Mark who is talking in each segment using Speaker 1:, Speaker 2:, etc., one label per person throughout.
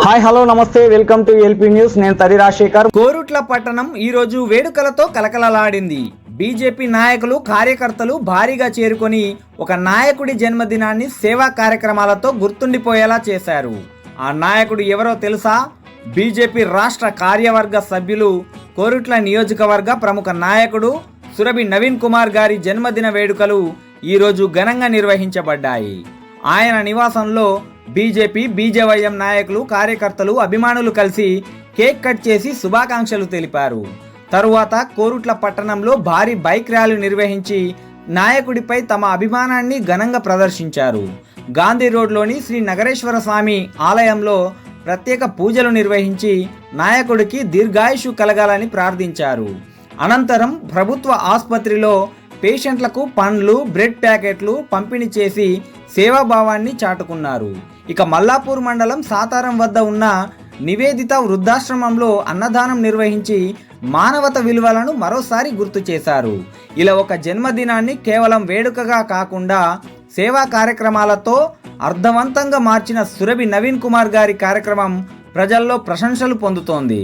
Speaker 1: Hi hello నమస్తే welcome to LP news. నేను తరి రాజశేఖర్.
Speaker 2: కోరుట్ల పట్టణం ఈ రోజు వేడుకలతో కలకలలాడింది. బీజేపీ నాయకులు కార్యకర్తలు భారీగా చేరుకొని ఒక నాయకుడి జన్మదినాన్ని సేవా కార్యక్రమాలతో గుర్తుండిపోయేలా చేశారు. ఆ నాయకుడు ఎవరో తెలుసా? బీజేపీ రాష్ట్ర కార్యవర్గ సభ్యులు, కోరుట్ల నియోజకవర్గ ప్రముఖ నాయకుడు సురభి నవీన్ కుమార్ గారి జన్మదిన వేడుకలు ఈరోజు ఘనంగా నిర్వహించబడ్డాయి. ఆయన నివాసంలో బీజేపీ బీజేవైఎం నాయకులు, కార్యకర్తలు, అభిమానులు కలిసి కేక్ కట్ చేసి శుభాకాంక్షలు తెలిపారు. తరువాత కోరుట్ల పట్టణంలో భారీ బైక్ ర్యాలీ నిర్వహించి నాయకుడిపై తమ అభిమానాన్ని ఘనంగా ప్రదర్శించారు. గాంధీ రోడ్లోని శ్రీ నగరేశ్వర స్వామి ఆలయంలో ప్రత్యేక పూజలు నిర్వహించి నాయకుడికి దీర్ఘాయుషు కలగాలని ప్రార్థించారు. అనంతరం ప్రభుత్వ ఆసుపత్రిలో పేషెంట్లకు పండ్లు, బ్రెడ్ ప్యాకెట్లు పంపిణీ చేసి సేవాభావాన్ని చాటుకున్నారు. ఇక మల్లాపూర్ మండలం సాతారం వద్ద ఉన్న నివేదిత వృద్ధాశ్రమంలో అన్నదానం నిర్వహించి మానవత విలువలను మరోసారి గుర్తు చేశారు. ఇలా ఒక జన్మదినాన్ని కేవలం వేడుకగా కాకుండా సేవా కార్యక్రమాలతో అర్థవంతంగా మార్చిన సురభి నవీన్ కుమార్ గారి కార్యక్రమం ప్రజల్లో ప్రశంసలు పొందుతోంది.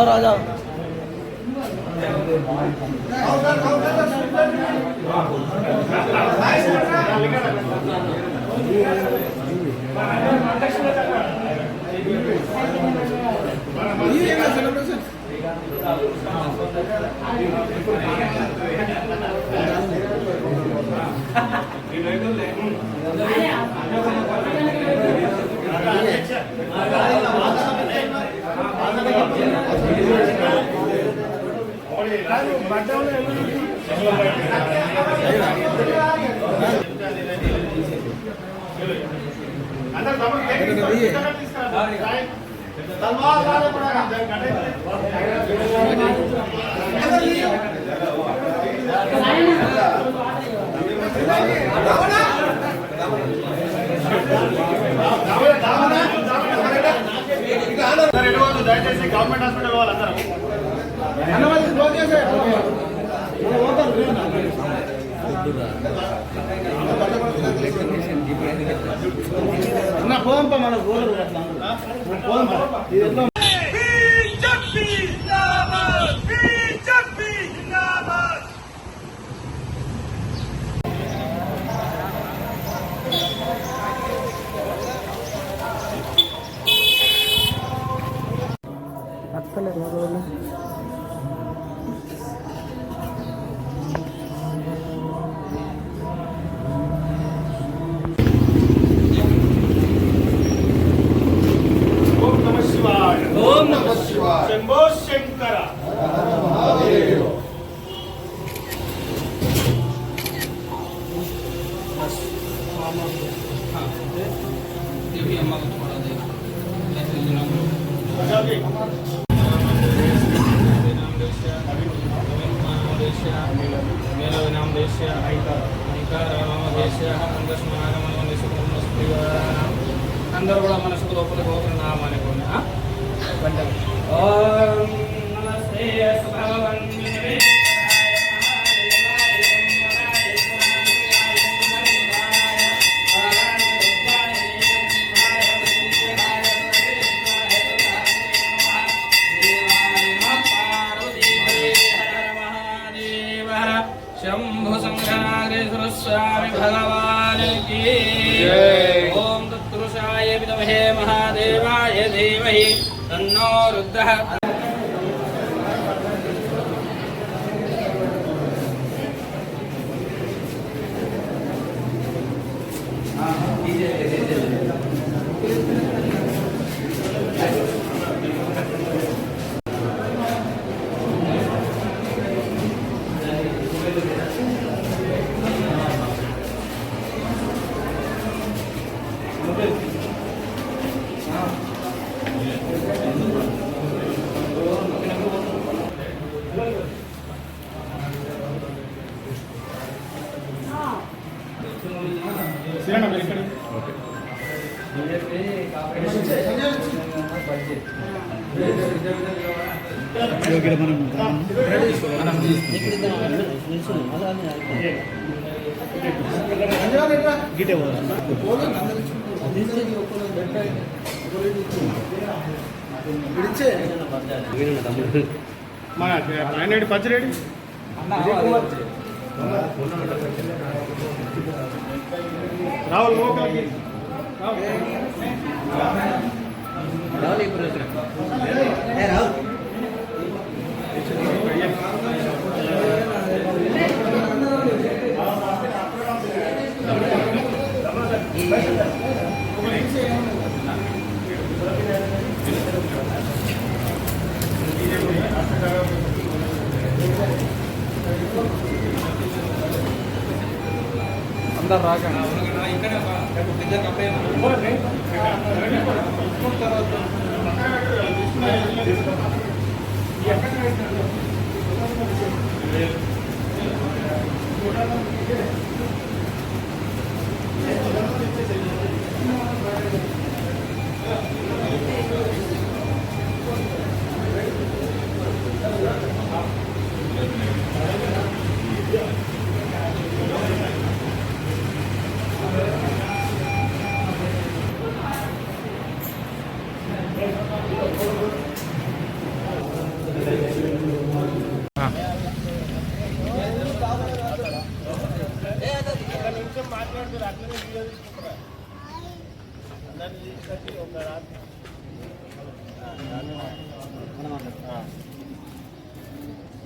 Speaker 1: రాజా
Speaker 3: దయచేసి గవర్నమెంట్ హాస్పిటల్ వాళ్ళందరూ పోంప మన శంభో శంకర. అందరూ కూడా మనసుకు లోపల పోతున్న నామాన్ని ఓం నమస్తే భగవన్ धीमहि तन्नो रुद्रः మన పచ్చిరెడ్డి రావుల్ అందరు రాకండి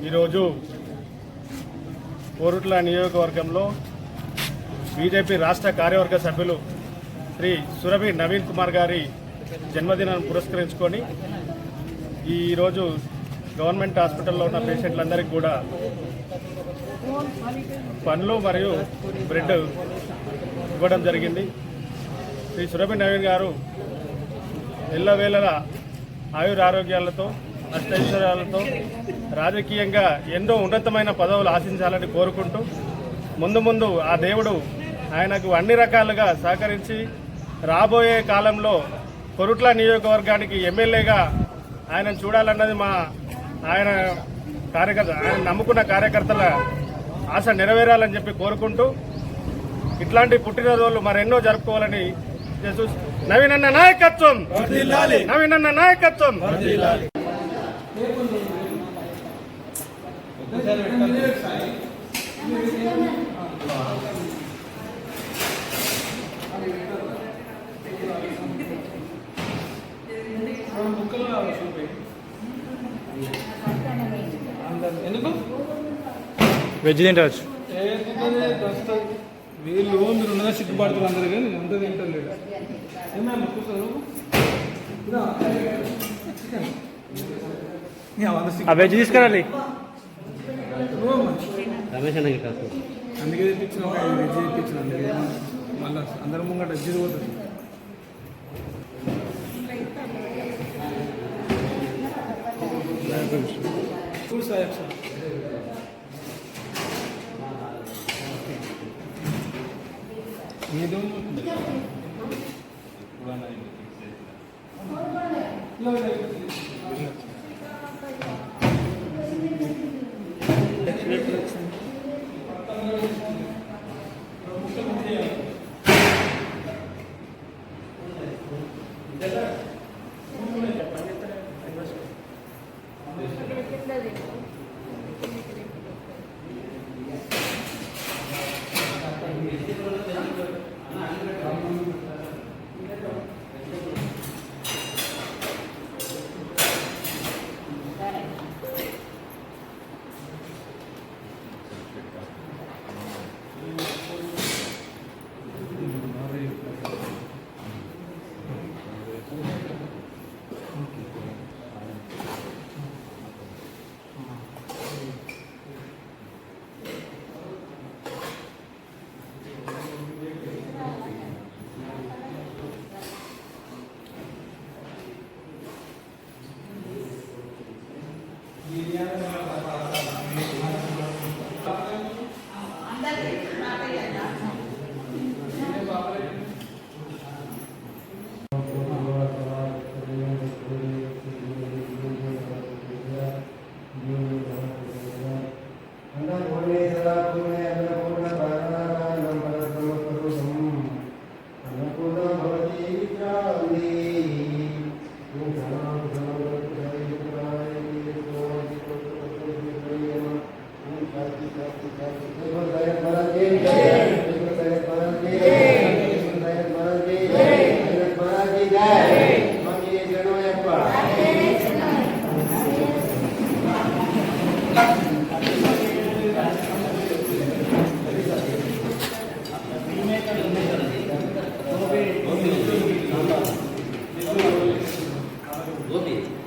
Speaker 3: ఈరోజు కోరుట్ల నియోజకవర్గంలో బీజేపీ రాష్ట్ర కార్యవర్గ సభ్యులు శ్రీ సురభి నవీన్ కుమార్ గారి జన్మదినాన్ని పురస్కరించుకొని ఈరోజు గవర్నమెంట్ హాస్పిటల్లో ఉన్న పేషెంట్లందరికీ కూడా పండ్లు మరియు బ్రెడ్ ఇవ్వడం జరిగింది. శ్రీ సురభి నవీన్ గారు ఎల్లవేళలా ఆయురారోగ్యాలతో అష్టైశ్వర్యాలతో రాజకీయంగా ఎన్నో ఉన్నతమైన పదవులు ఆశించాలని కోరుకుంటూ ముందు ఆ దేవుడు ఆయనకు అన్ని రకాలుగా సహకరించి రాబోయే కాలంలో కొరుట్ల నియోజకవర్గానికి ఎమ్మెల్యేగా ఆయన చూడాలన్నది ఆయన నమ్ముకున్న కార్యకర్తల ఆశ నెరవేరాలని చెప్పి కోరుకుంటూ ఇట్లాంటి పుట్టినరోజులు మరెన్నో జరుపుకోవాలని నవీనన్న నాయకత్వం నవీనన్న నాయకత్వం
Speaker 4: ఎందుకు
Speaker 1: వెజ్ తింటవచ్చు
Speaker 4: వీళ్ళు మీరు ఉన్నదా సిగ్గుపడుతుంది అందరు కానీ అంత తింటలేడు ఏమన్నా కూర్చోరు
Speaker 1: ఆ వెజ్ తీసుకురాలి
Speaker 4: అందుకే తెప్పించిన వెజ్ తెప్పించిన అందుకే మళ్ళీ అందరి ముంగట వెజ్ పోతుంది సార్ ఏదో
Speaker 5: అయితే